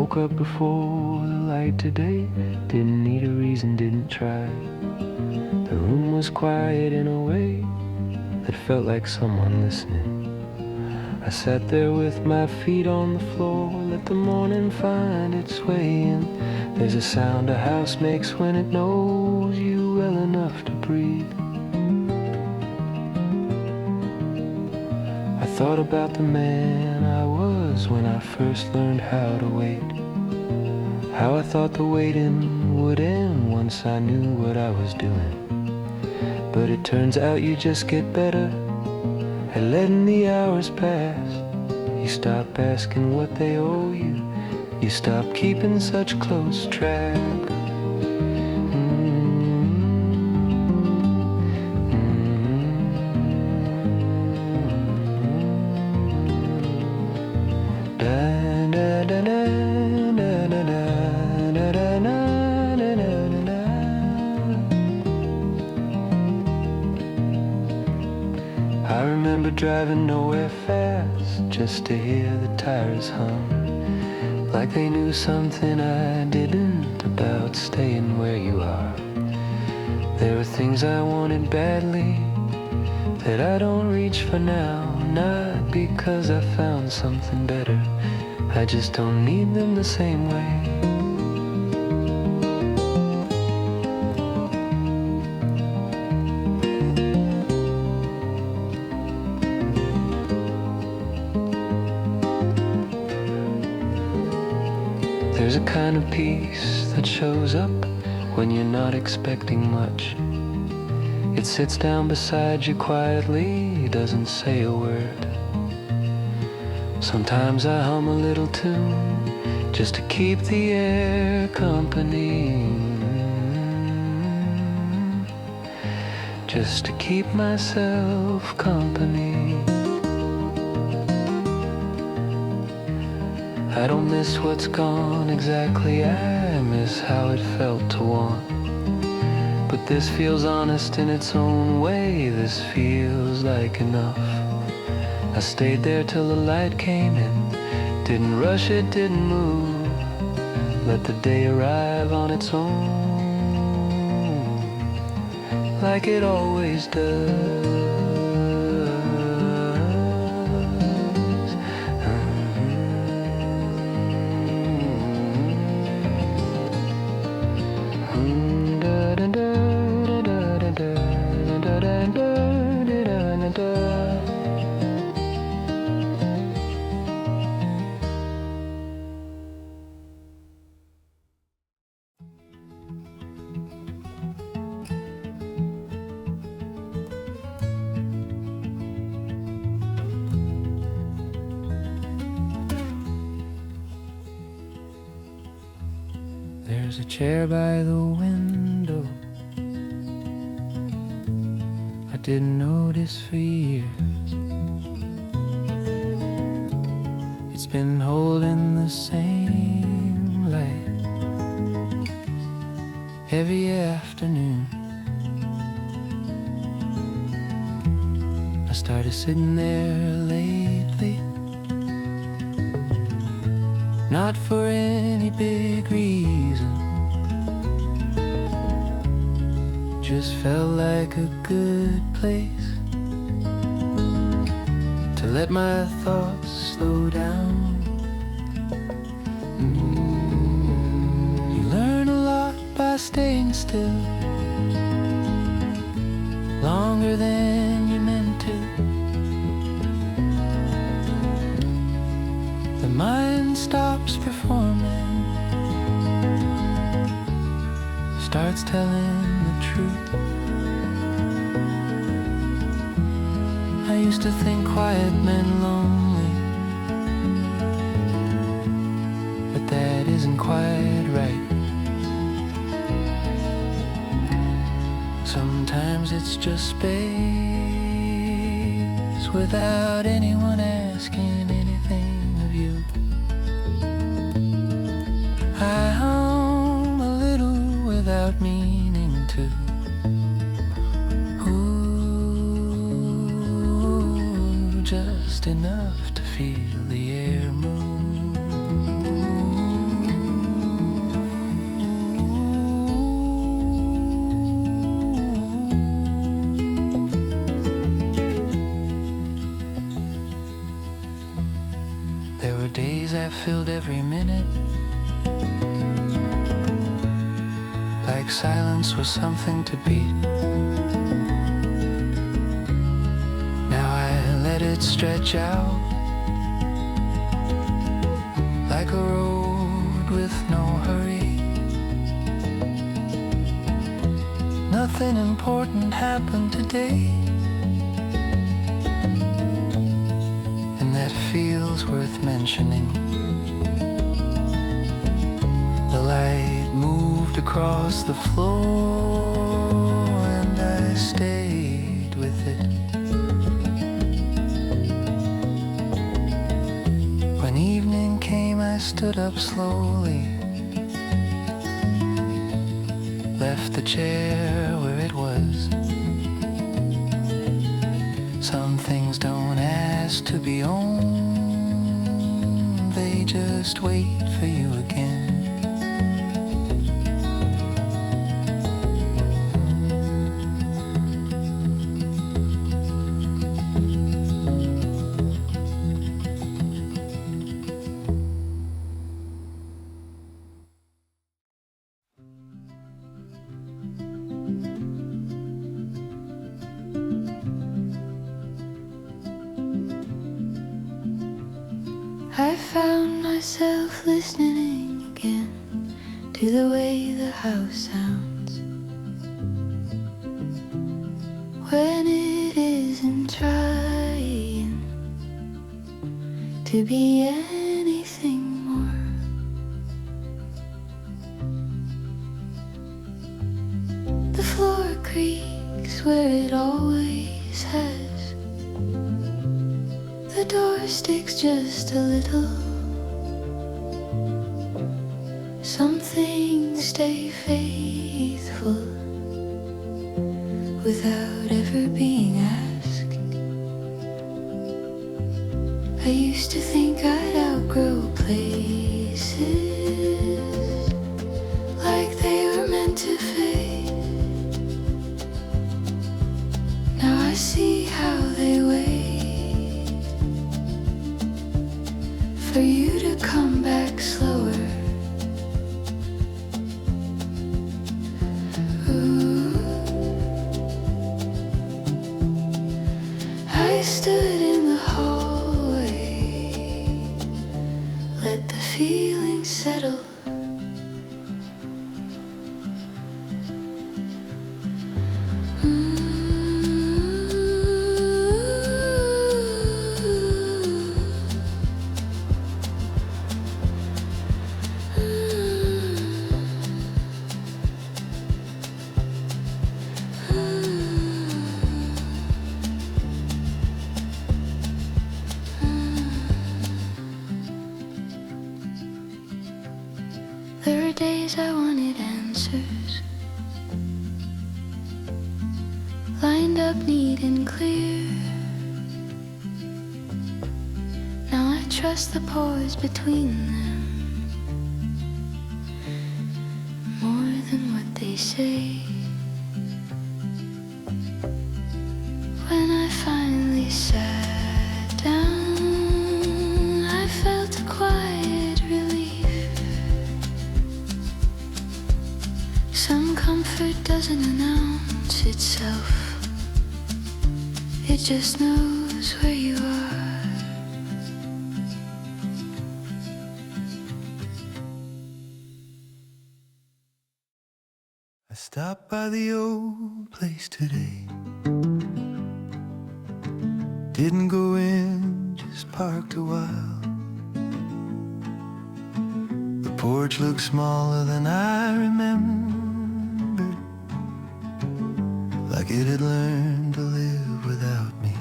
Woke up before the light today, didn't need a reason, didn't try. The room was quiet in a way that felt like someone listening. I sat there with my feet on the floor, let the morning find its way in. There's a sound a house makes when it knows you well enough to breathe. I thought about the man I was when I first learned how to wait. How I thought the waiting would end once I knew what I was doing. But it turns out you just get better at letting the hours pass. You stop asking what they owe you. You stop keeping such close track. I remember driving nowhere fast just to hear the tires hum, like they knew something I didn't about staying where you are. There were things I wanted badly that I don't reach for now, not because I found something better, I just don't need them the same way. There's a kind of peace that shows up when you're not expecting much. It sits down beside you quietly, doesn't say a word. Sometimes I hum a little tune just to keep the air company, just to keep myself company. I don't miss what's gone exactly, I miss how it felt to want. But this feels honest in its own way, this feels like enough. I stayed there till the light came in, didn't rush it, didn't move, let the day arrive on its own, like it always does. There's a chair by the window I didn't notice for years. It's been holding the same light every afternoon. I started sitting there lately, not for any big reason, just felt like a good place to let my thoughts slow down. You learn a lot by staying still, longer than you meant to. The mind stops performing, starts telling the truth. I used to think quiet meant lonely, but that isn't quite right. Sometimes it's just space without anyone asking anything of you. I hum a little without meaning to. Ooh, just enough to feel the air move. There were days I filled every minute like silence was something to beat. Now I let it stretch out like a road with no hurry. Nothing important happened today, and that feels worth mentioning. The light moved across the floor and I stayed with it. When evening came, I stood up slowly, left the chair where it was. Some things don't ask to be owned, they just wait for you again. I found myself listening again to the way the house sounds when it isn't trying to be anything more. The floor creaks where it always has. The door sticks just a little. Some things stay faithful without ever being asked. I used to think I'd outgrow places like they were meant to fade. Now I see how they wait for you to come back slower. Ooh. I stood in the hallway, let the feeling settle. There were days I wanted answers, lined up neat and clear. Now I trust the pause between them more than what they say. When I finally sat down, I felt a quiet relief. Some comfort doesn't announce itself, it just knows where you are. I stopped by the old place today. Didn't go in, just parked a while. The porch looked smaller than I remembered, like it had learned to live without me.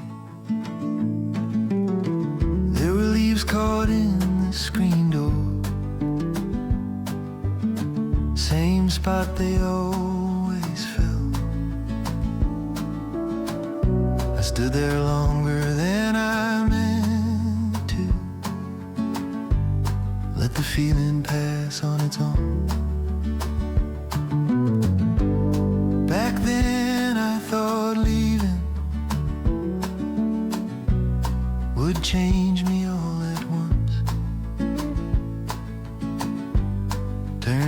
There were leaves caught in the screen door, same spot they always fell. I stood there longer than I meant to, let the feeling pass on its own. Back then I thought leaving would change me all at once.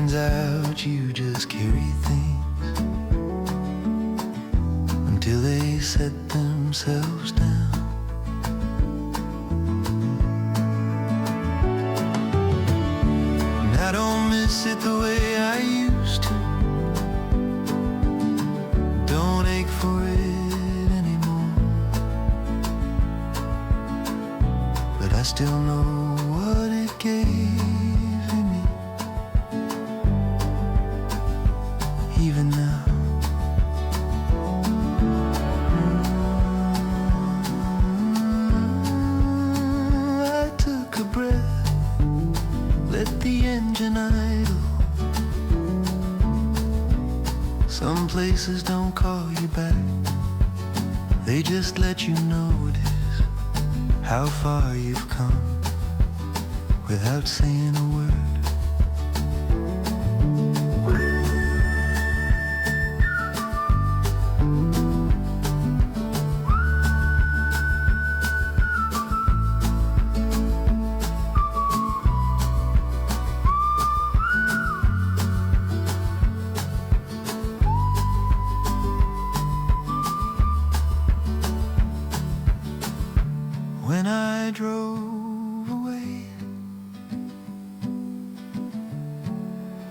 Turns out you just carry things until they set themselves down. And I don't miss it the way I used to. Don't ache for it anymore. But I still know what it gave me, even now. I took a breath, let the engine idle. Some places don't call you back, they just let you notice how far you've come without saying a word. When I drove away,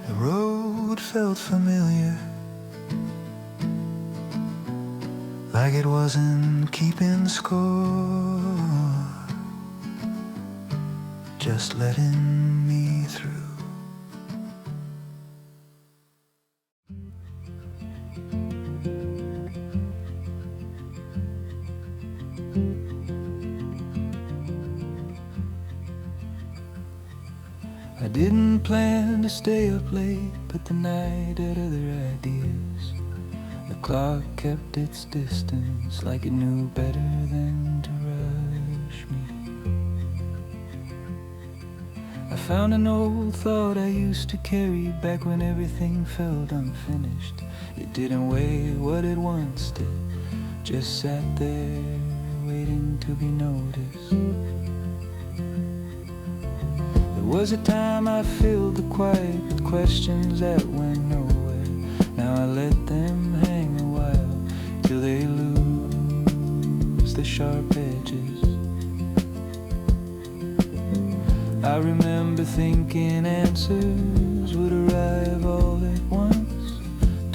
the road felt familiar, like it wasn't keeping score, just letting me through. I didn't plan to stay up late, but the night had other ideas. The clock kept its distance, like it knew better than to rush me. I found an old thought I used to carry back when everything felt unfinished. It didn't weigh what it once did, just sat there waiting to be noticed. There was a time I filled the quiet with questions that went nowhere. Now I let them hang a while till they lose the sharp edges. I remember thinking answers would arrive all at once.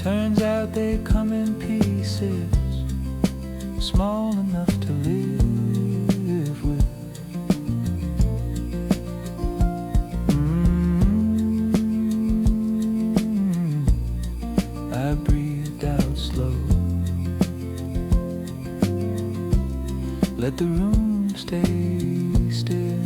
Turns out they come in pieces, small enough to live with. I breathed out slow, let the room stay still.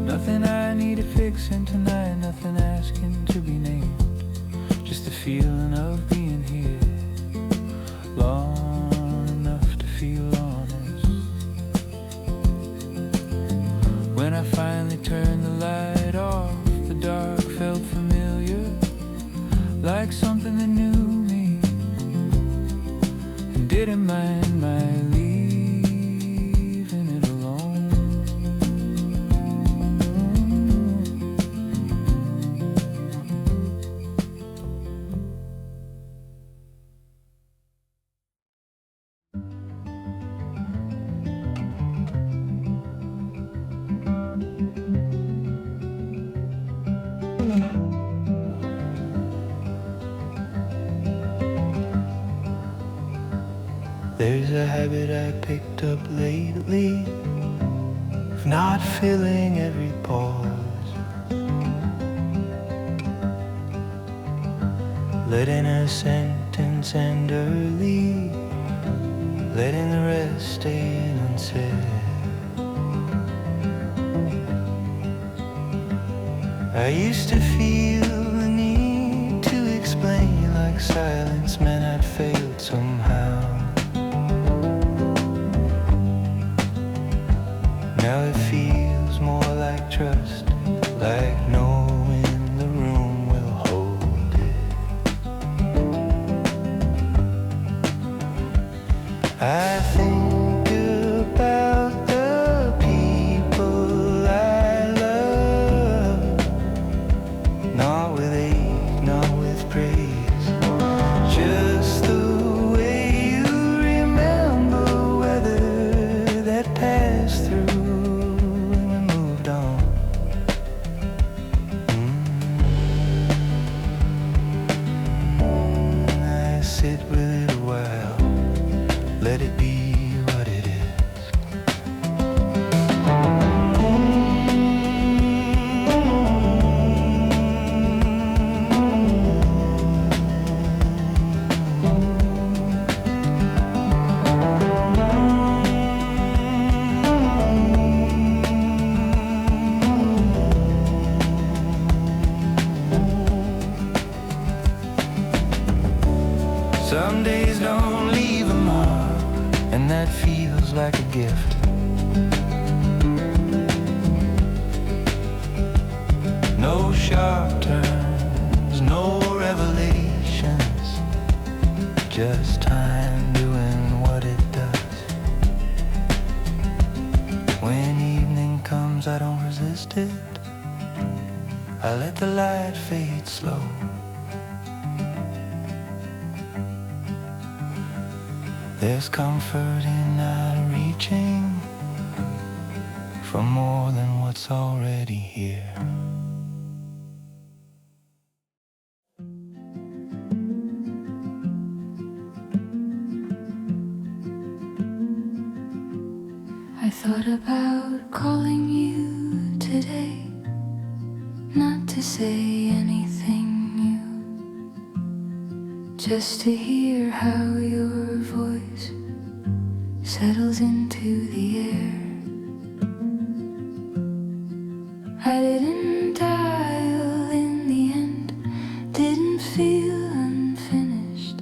Nothing I needed fixing tonight, nothing asking to be named. Just the feeling of being here, long enough to feel honest. When I finally turned the light off, the dark felt familiar, like something that knew me and didn't mind my leaving it alone. There's a habit I picked up lately of not filling every pause, letting a sentence end early, letting the rest stay unsaid. I used to feel the need to explain, like silence meant I'd failed somehow. sit with it a while. Let it be what it is. Some days don't leave a mark, and that feels like a gift. No sharp turns, no revelations, just time doing what it does. When evening comes, I don't resist it. I let the light fade slow. There's comfort in not reaching for more than what's already here. I thought about calling you today, not to say anything new, just to hear how your voice settles into the air. I didn't dial in the end, didn't feel unfinished.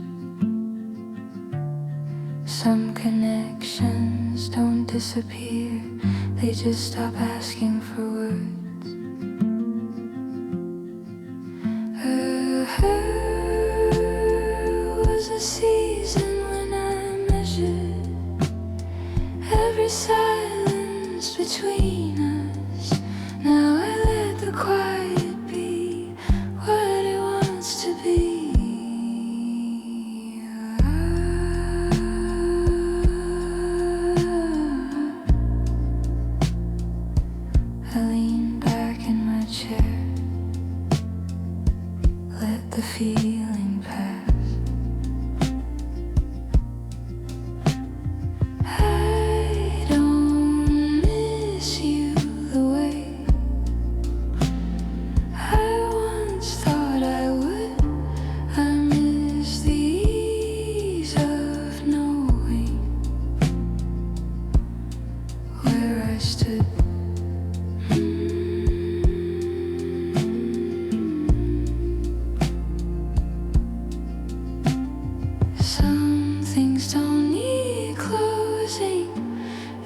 Some connections don't disappear, they just stop asking for words. Was a season when I measured every silence between us. Now I let the quiet be what it wants to be. I lean back in my chair, let the feeling pass. I don't miss you the way I once thought I would. I miss the ease of knowing where I stood. Some things don't need closing,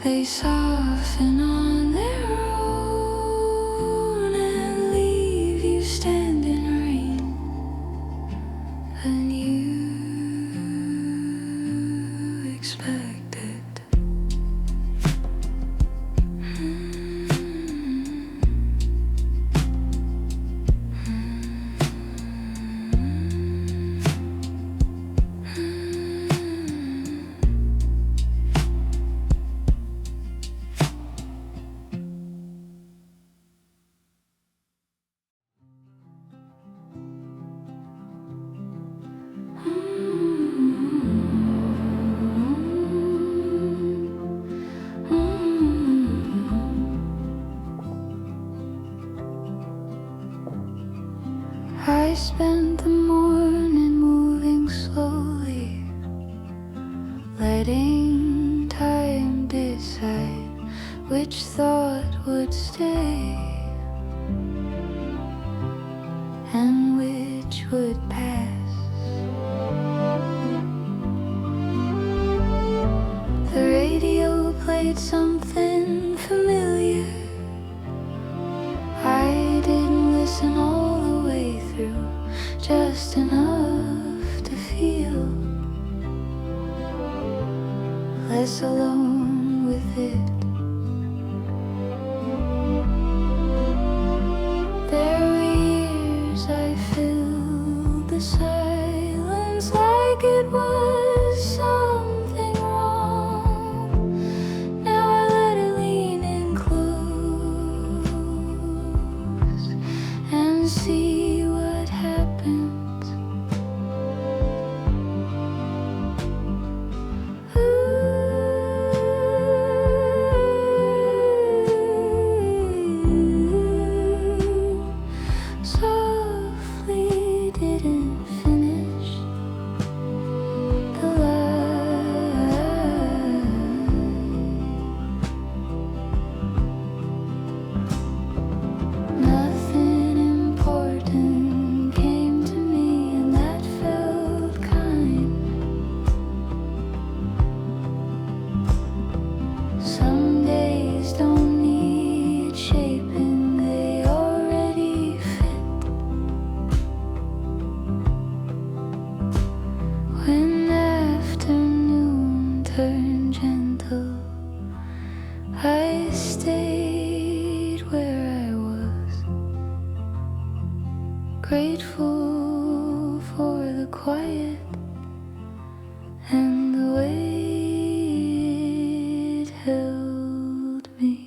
they soften on their own and leave you standing rain. And you expect it. I spent the morning moving slowly, letting time decide which thought would stay and which would pass. The radio played something familiar. I didn't listen all the way through, just enough to feel less alone with it. There were years I filled the silence like it was something wrong. Now I let it lean in close and see what happens. quiet and the way it held me.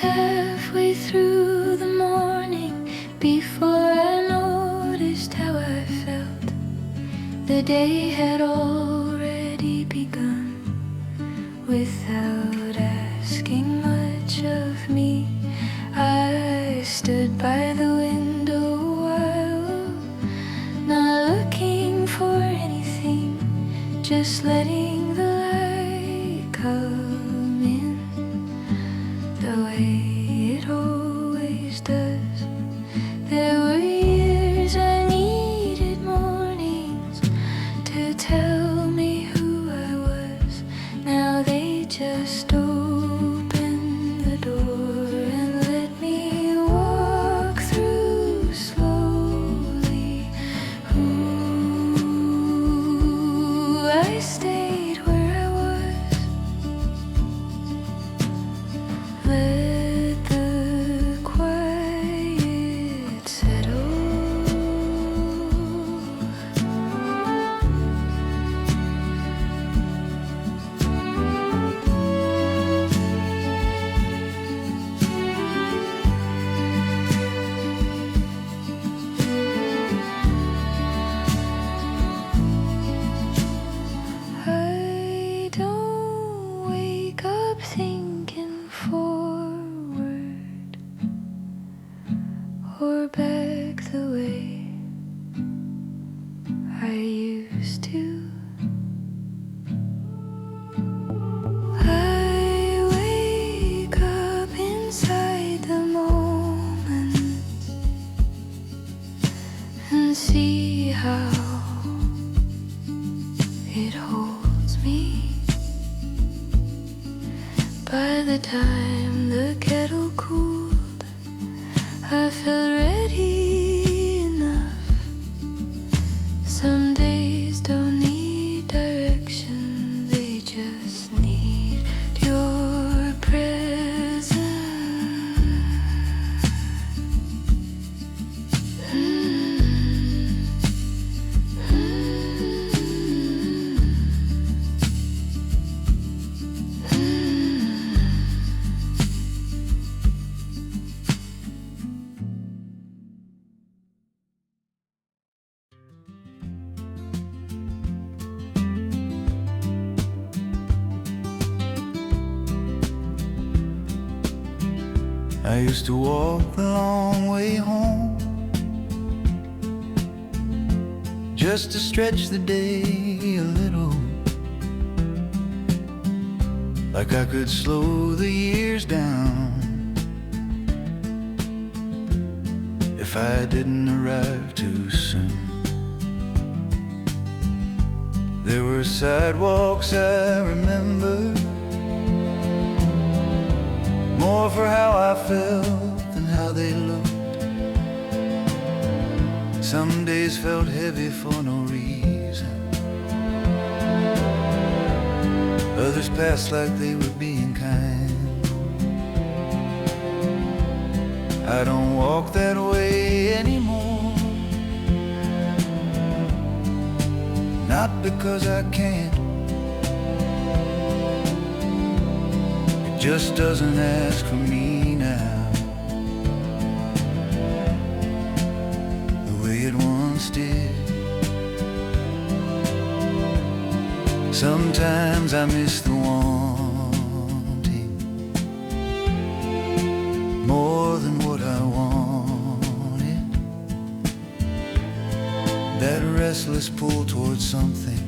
Halfway through the morning before I noticed how I felt. The day had already begun without asking much of me. I stood by the window a while, not looking for anything, just letting the light come in the way it always does. There were years I needed mornings to tell me who I was. Now they just open the door and let me walk through slowly. Ooh, I stayed where I was. Let the quiet settle. I don't wake up thinking forward or back the way I used to. I wake up inside the moment and see how it holds me. By the time the kettle cooled, I felt ready enough. Some days don't need direction, they just need your presence. I used to walk the long way home just to stretch the day a little, like I could slow the years down if I didn't arrive too soon. There were sidewalks I remember, more for how I felt than how they looked. Some days felt heavy for no reason, others passed like they were being kind. I don't walk that way anymore, not because I can't, it just doesn't ask for me now, the way it once did. Sometimes I miss the wanting more than restless pull towards something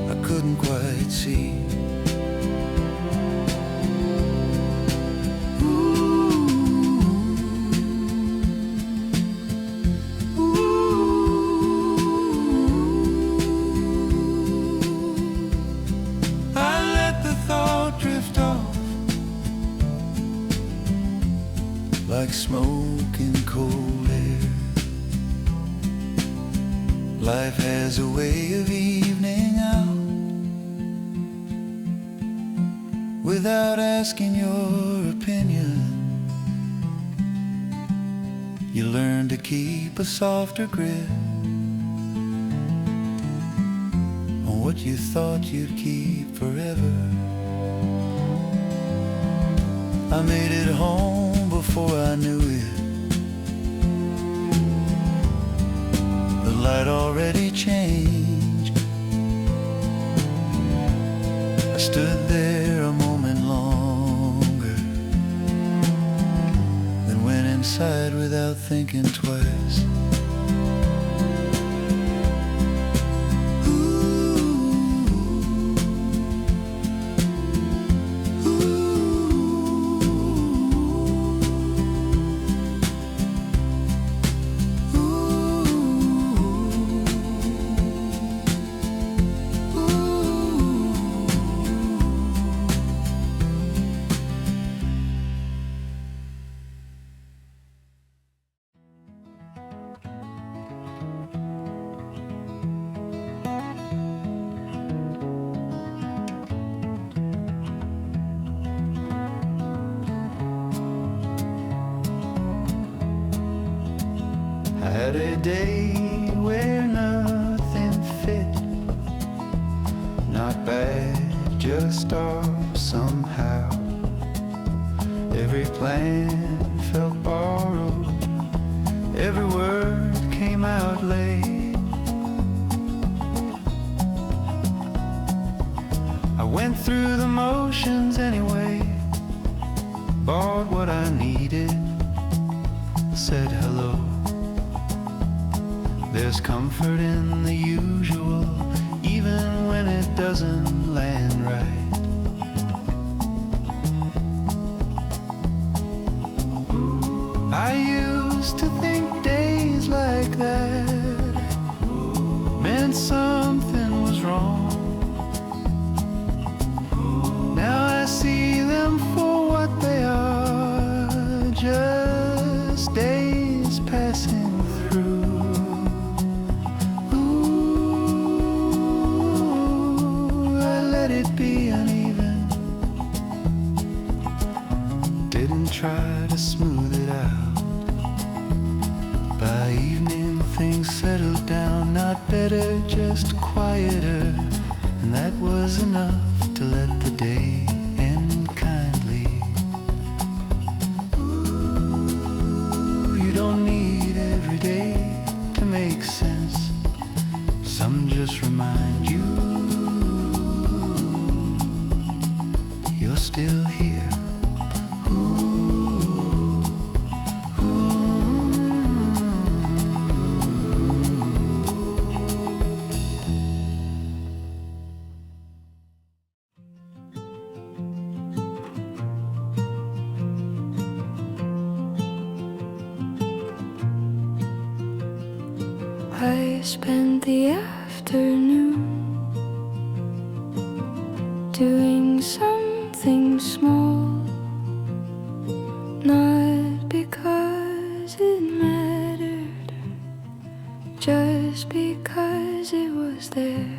I couldn't quite see. Like smoke in cold air, life has a way of evening out without asking your opinion. You learn to keep a softer grip on what you thought you'd keep forever. I made it home before I knew it. The light already changed. I stood there a moment longer, then went inside without thinking twice. I had a day where nothing fit, not bad, just off somehow. Every plan felt borrowed, every word came out late. I went through the motions anyway, bought what I needed, said hello. There's comfort in the usual, even when it doesn't land right. I used to think days like that meant something was wrong. Now I see them for what they are, just days passing through. Be uneven, didn't try to smooth it out. By evening things settled down, not better, just quieter, and that was enough to let the day end kindly. Ooh, you don't need every day to make sense, some just remind you you're still here. I spent the afternoon doing something small, not because it mattered, just because it was there.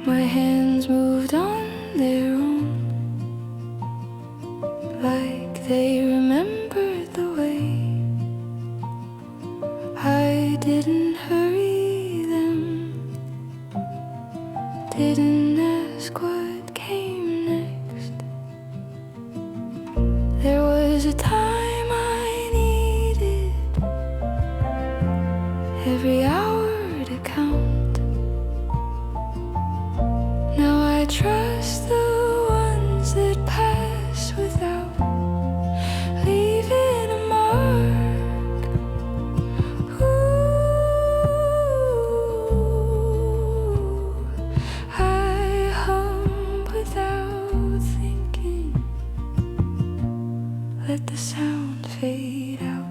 My hands moved on their own, like they remembered the way. I didn't hurry them, didn't ask what came next. There was a time I needed every hour to count. Now I trust the ones that pass without leaving a mark. the sound fade out.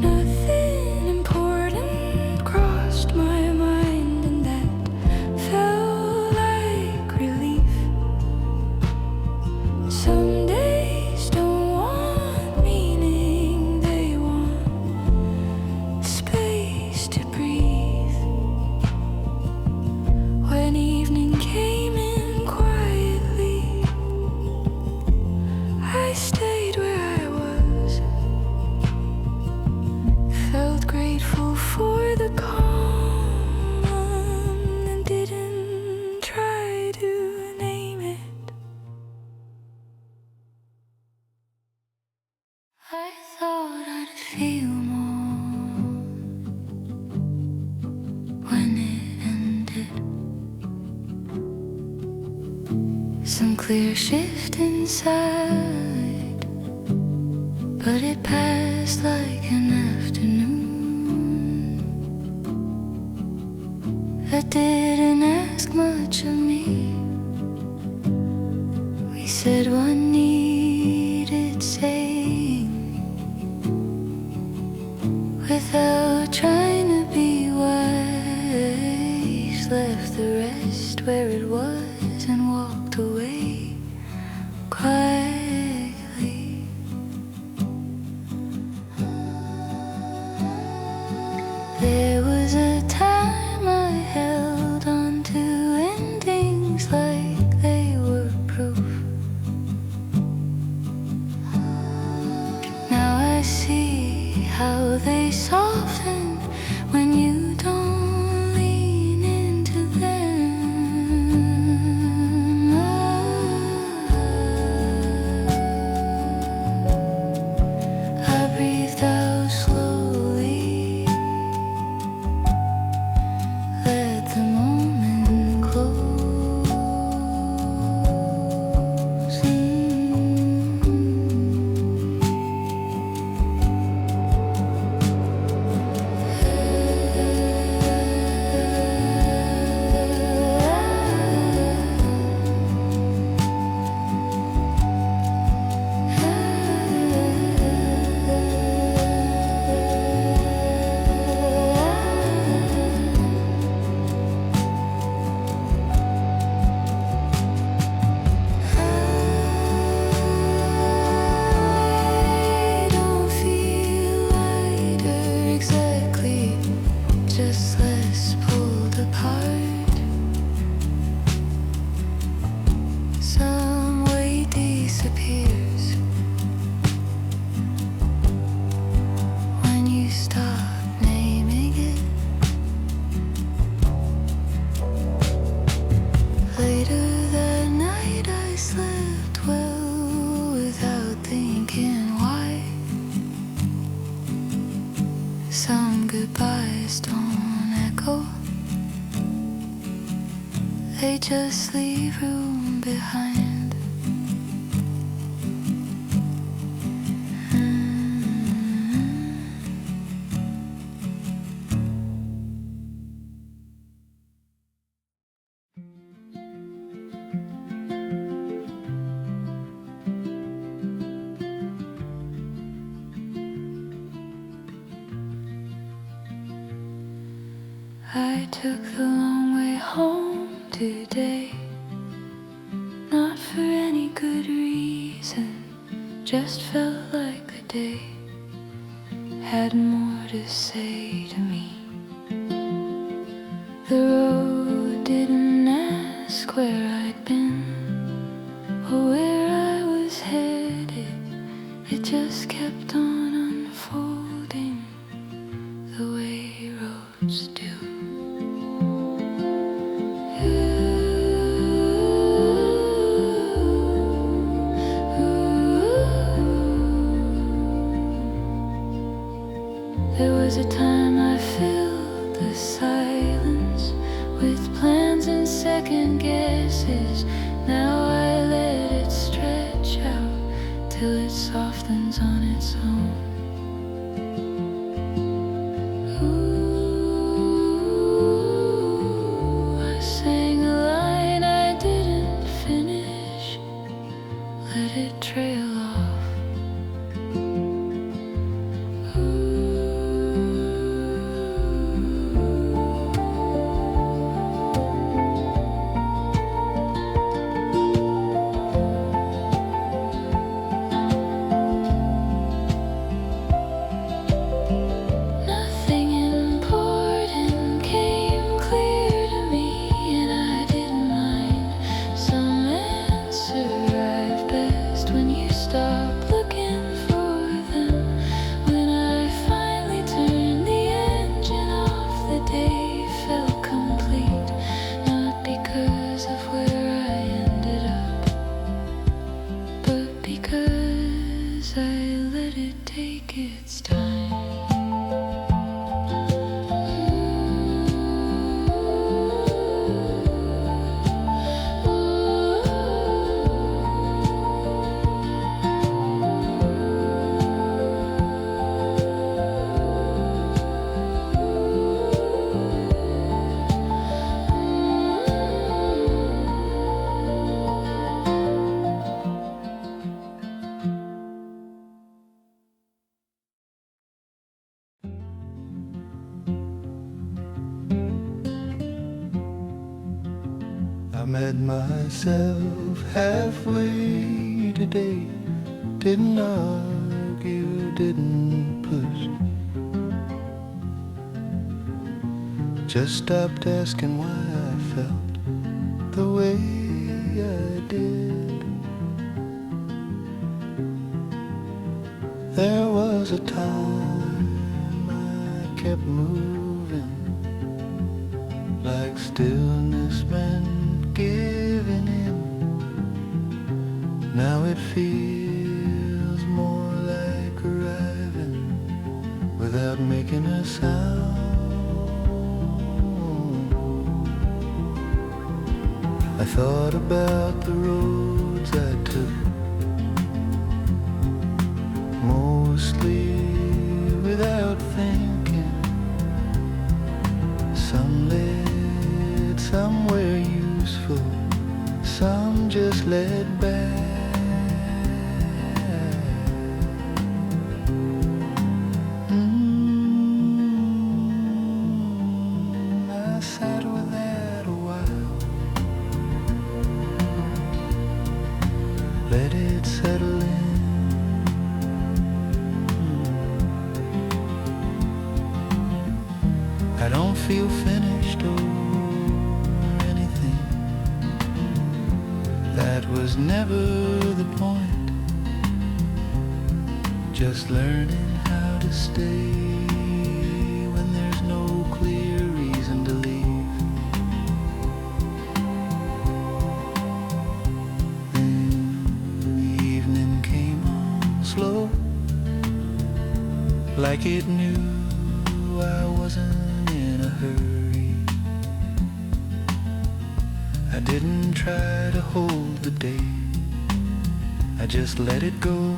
Nothing important crossed my mind, and that felt like relief. Some days don't want meaning, they want space to breathe. When evening came in quietly, I stayed where I was. Felt grateful for the calm and didn't try to name it. I thought I'd feel more when it ended. Some clear shift inside, but it passed like an afternoon. That didn't ask much of me. We said what needed saying without trying to be wise. Left the rest where it was and walked away quietly. There was a time I held on to endings like they were proof. Now I see how they soften when you don't lean into them. I breathed out slowly, let the moment close. I don't feel lighter exactly, just less pulled apart. Some weight disappears when you stop naming it. Later that night I slept well without thinking why. Some goodbyes don't echo, they just leave room behind. I took the long way home today, not for any good reason, just felt like the day had more to say to me. The road didn't ask where I'd been or where I was headed, it just kept on unfolding the way roads do. There was a time I filled the silence second guesses. Now I let it stretch out till it softens on its own. Ooh, I sang a line I didn't finish. Let it trail off. I met myself halfway today. Didn't argue, didn't push. Just stopped asking why I felt the way I did. There was a time I kept moving, like stillness meant giving in. Now it feels more like arriving without making a sound. I thought about the roads I took, mostly without thinking. Some led somewhere useful, some just led back. I sat with that a while, let it settle in. I don't feel finished or anything. That was never the point. Just learning how to stay when there's no clear reason to leave. Then the evening came on slow, like it knew I wasn't in a hurry. I didn't try to hold the day, I just let it go.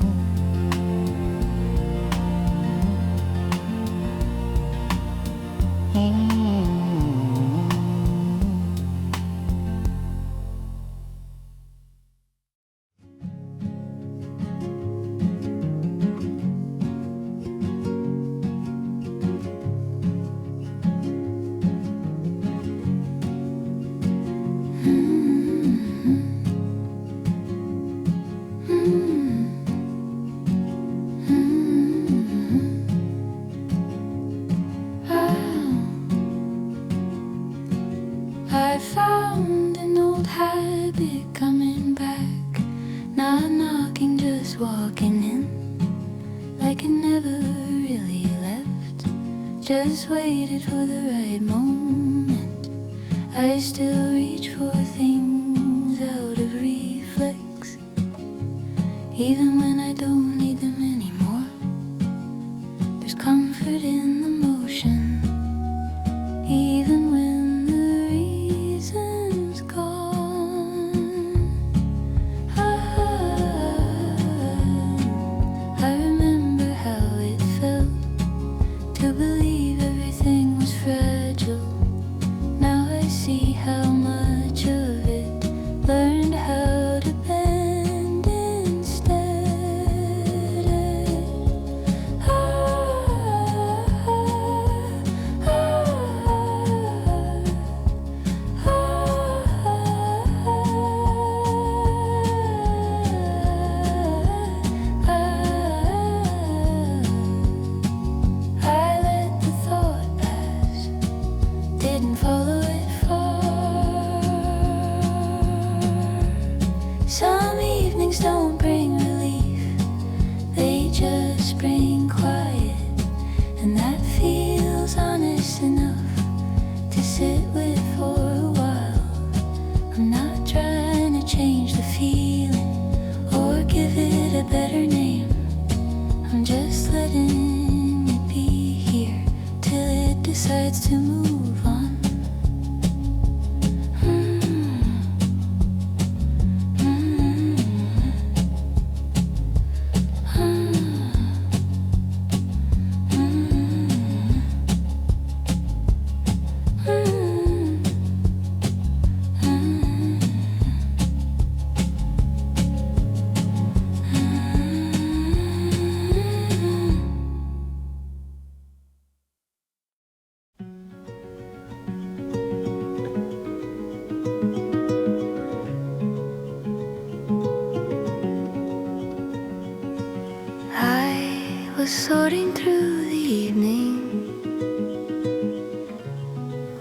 I found an old habit coming back, not knocking, just walking in, like it never really left, just waited for the right moment. I still reach for things out of reflex, even when I don't need them anymore. There's comfort in the motion, even when the reasons go. decides to move on. Sorting through the evening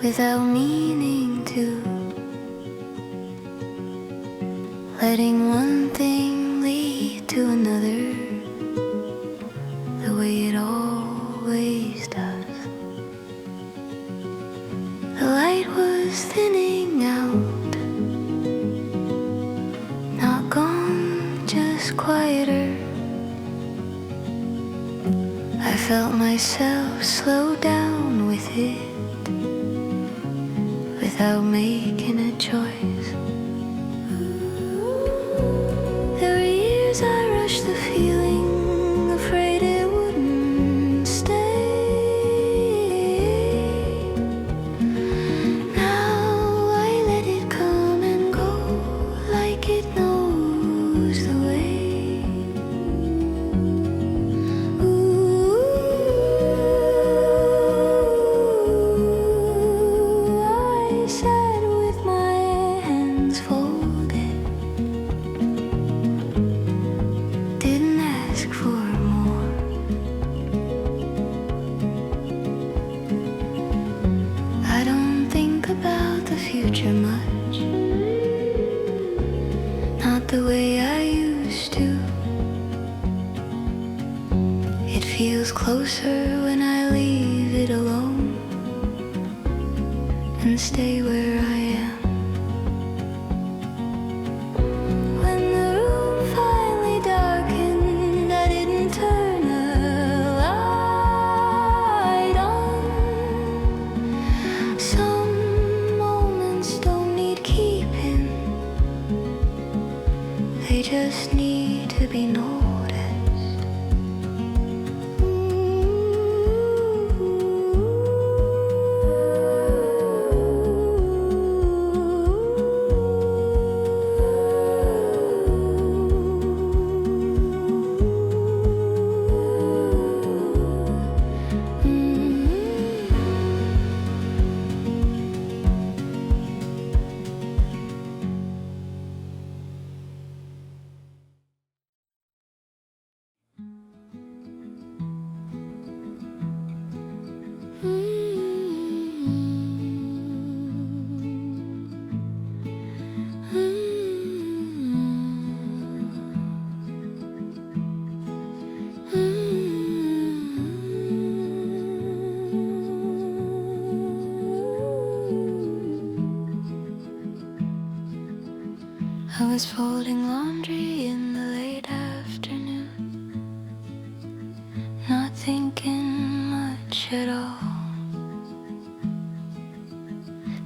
without meaning to, letting one thing lead to another, the way it always does. The light was thinning out, not gone, just quieter. I felt myself slow down with it, without making a choice. There were years I rushed the feeling, afraid it wouldn't stay. Now I let it come and go, like it knows the way. Future much, not the way I used to. It feels closer when I leave it alone and stay where I am. When the room finally darkened, I didn't turn a light on. They just need to be noticed. I was folding laundry in the late afternoon, not thinking much at all,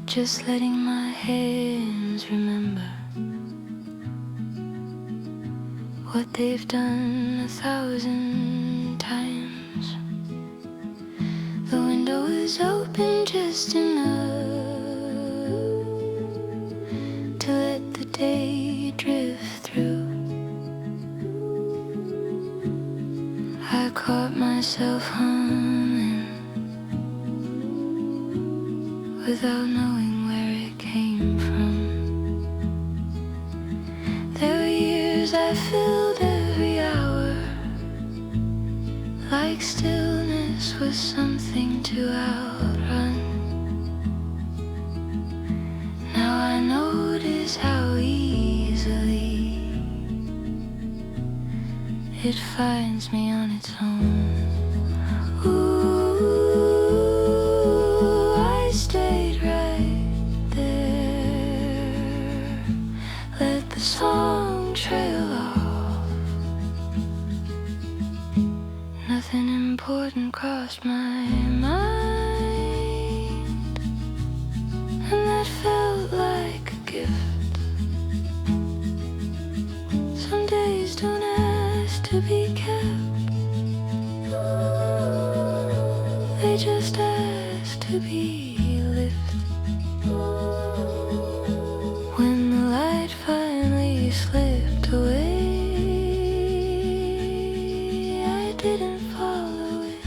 just letting my hands remember what they've done 1,000 times. The window was open just enough to let the day drift through. I caught myself humming without knowing where it came from. There were years I filled every hour, like stillness was something to outrun. Now I notice how easily it finds me on its own. Ooh, I stayed right there, let the song trail off. Nothing important crossed my mind. heavy lift. When the light finally slipped away, I didn't follow it.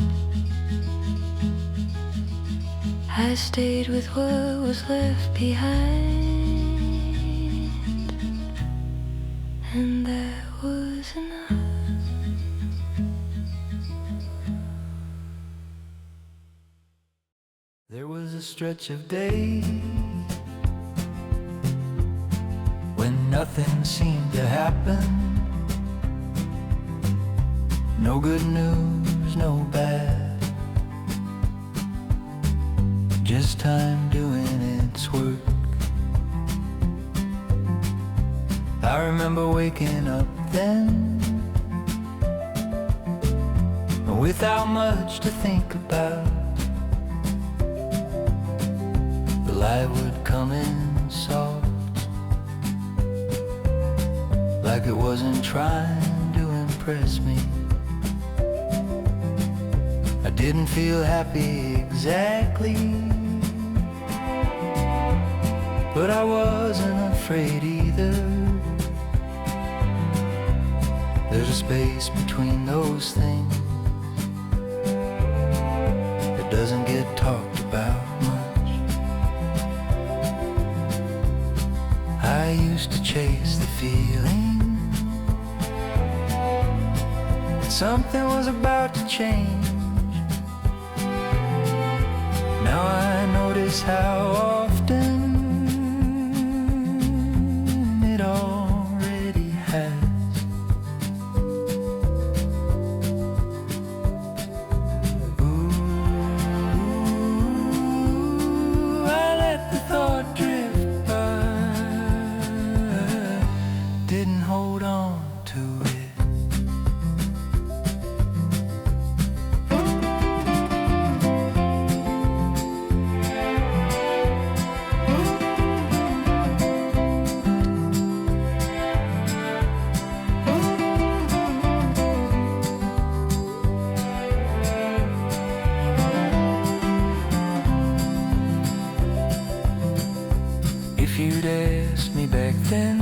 I stayed with what was left behind, and that was enough. There was a stretch of days when nothing seemed to happen. No good news, no bad, just time doing its work. I remember waking up then without much to think about. The light would come in soft, like it wasn't trying to impress me. I didn't feel happy exactly, but I wasn't afraid either. There's a space between those things that doesn't get talked about much. I used to chase the feeling that something was about to change. Now I notice how often it already has. Ooh, I let the thought drift by, didn't hold on to it. If you'd asked me back then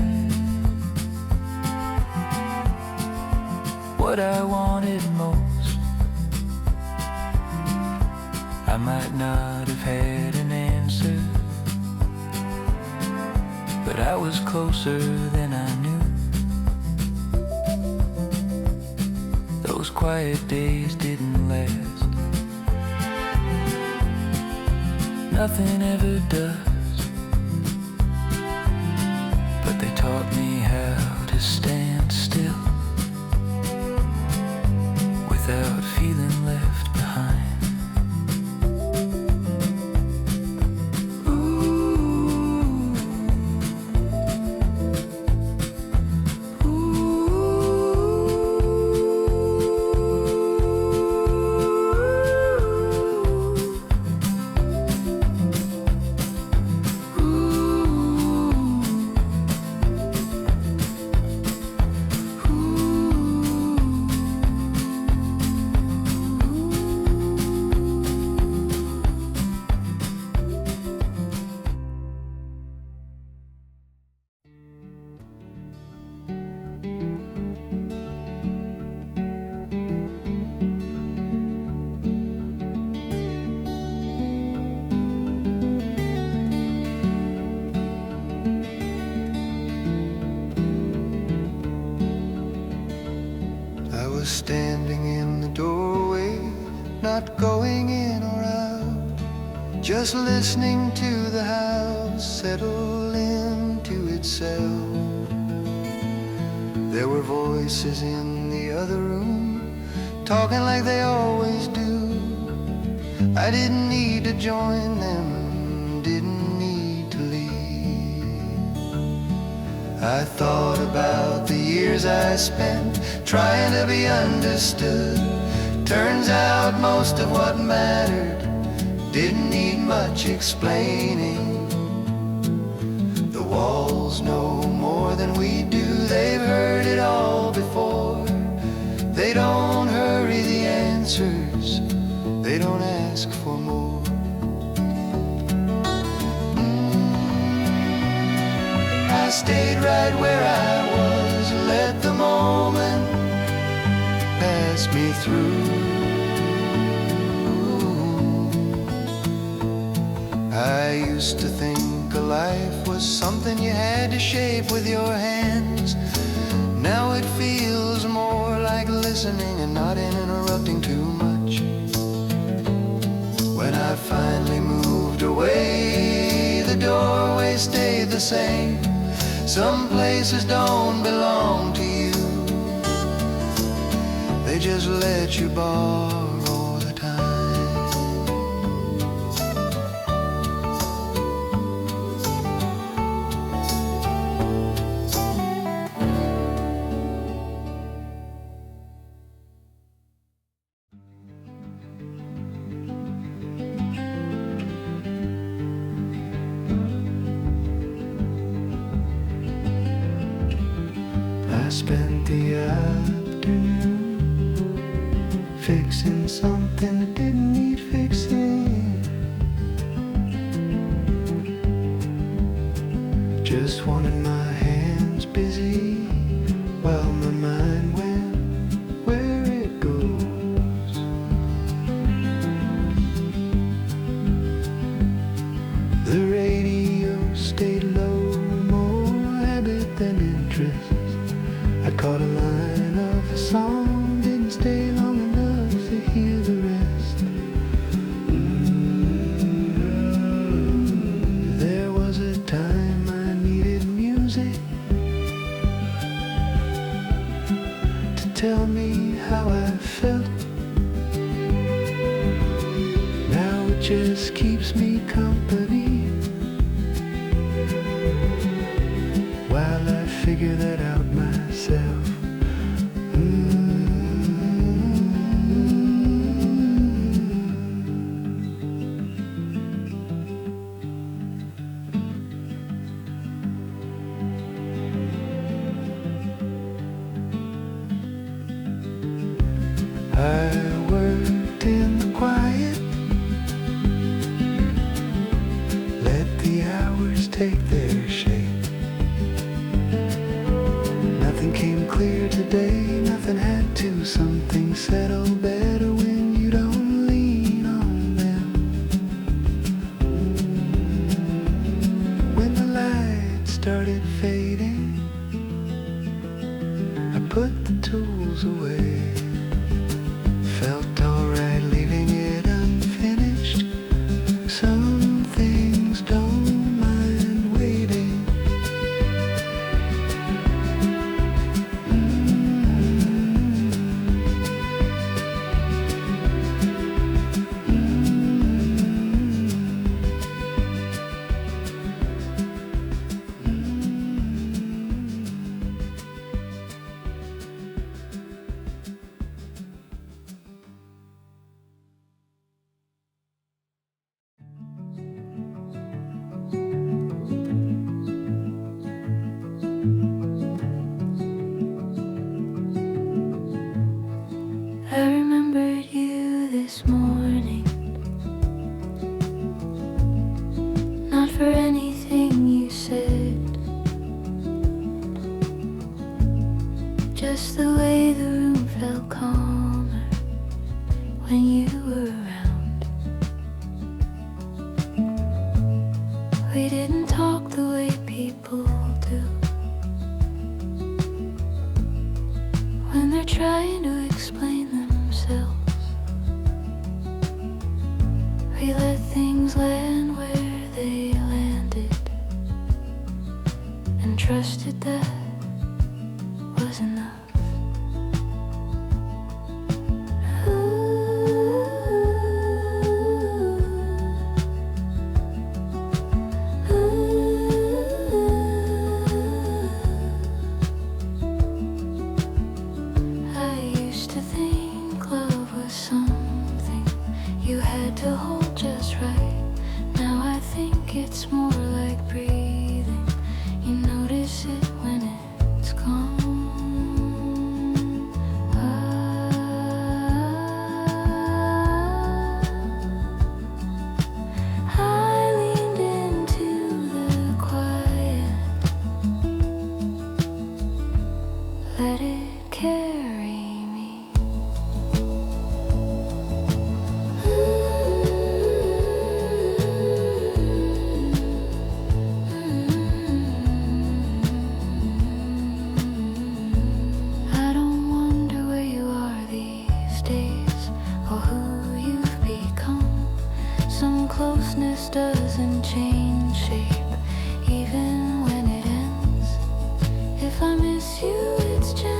what I wanted most, I might not have had an answer, but I was closer than I knew. Those quiet days didn't last. Nothing ever does. They taught me how to stand still without feeling left behind. Standing in the doorway, not going in or out, just listening to the house settle into itself. There were voices in the other room, talking like they always do. I didn't need to join them, didn't need to leave. I thought about the years I spent trying to be understood. Turns out most of what mattered didn't need much explaining. The walls know more than we do. They've heard it all before. They don't hurry the answers, they don't ask for more. stayed right where I was, let the moment pass me through. I used to think a life was something you had to shape with your hands. Now it feels more like listening and not interrupting too much. When I finally moved away, the doorway stayed the same. Some places don't belong to you, they just let you borrow the time. I spent the afternoon fixing something that didn't need fixing. Just wanted my hands busy while my mind went where it goes. The radio stayed low, more habit than interest. I caught a line of a song, didn't stay long enough to hear the rest. There was a time I needed music to tell me how I felt. Now it just keeps me company while I figure that out myself. I worked in the quiet, let the hours take their shape. Nothing came clear today, nothing had to. Some things settle better when you don't lean on them. When the lights started fading, I put the tools away. Felt alright leaving it unfinished. Some things don't mind waiting. I remembered you this morning, not for anything you said, just the way the room felt calmer when you were around. We didn't talk the way people do when they're trying to explain themselves. We let things land where they landed and trusted that was enough. I used to think love was something you had to hold just right. Now I think it's more like breathing. You notice it when it's gone. I leaned into the quiet closeness doesn't change shape, even when it ends. If I miss you, it's just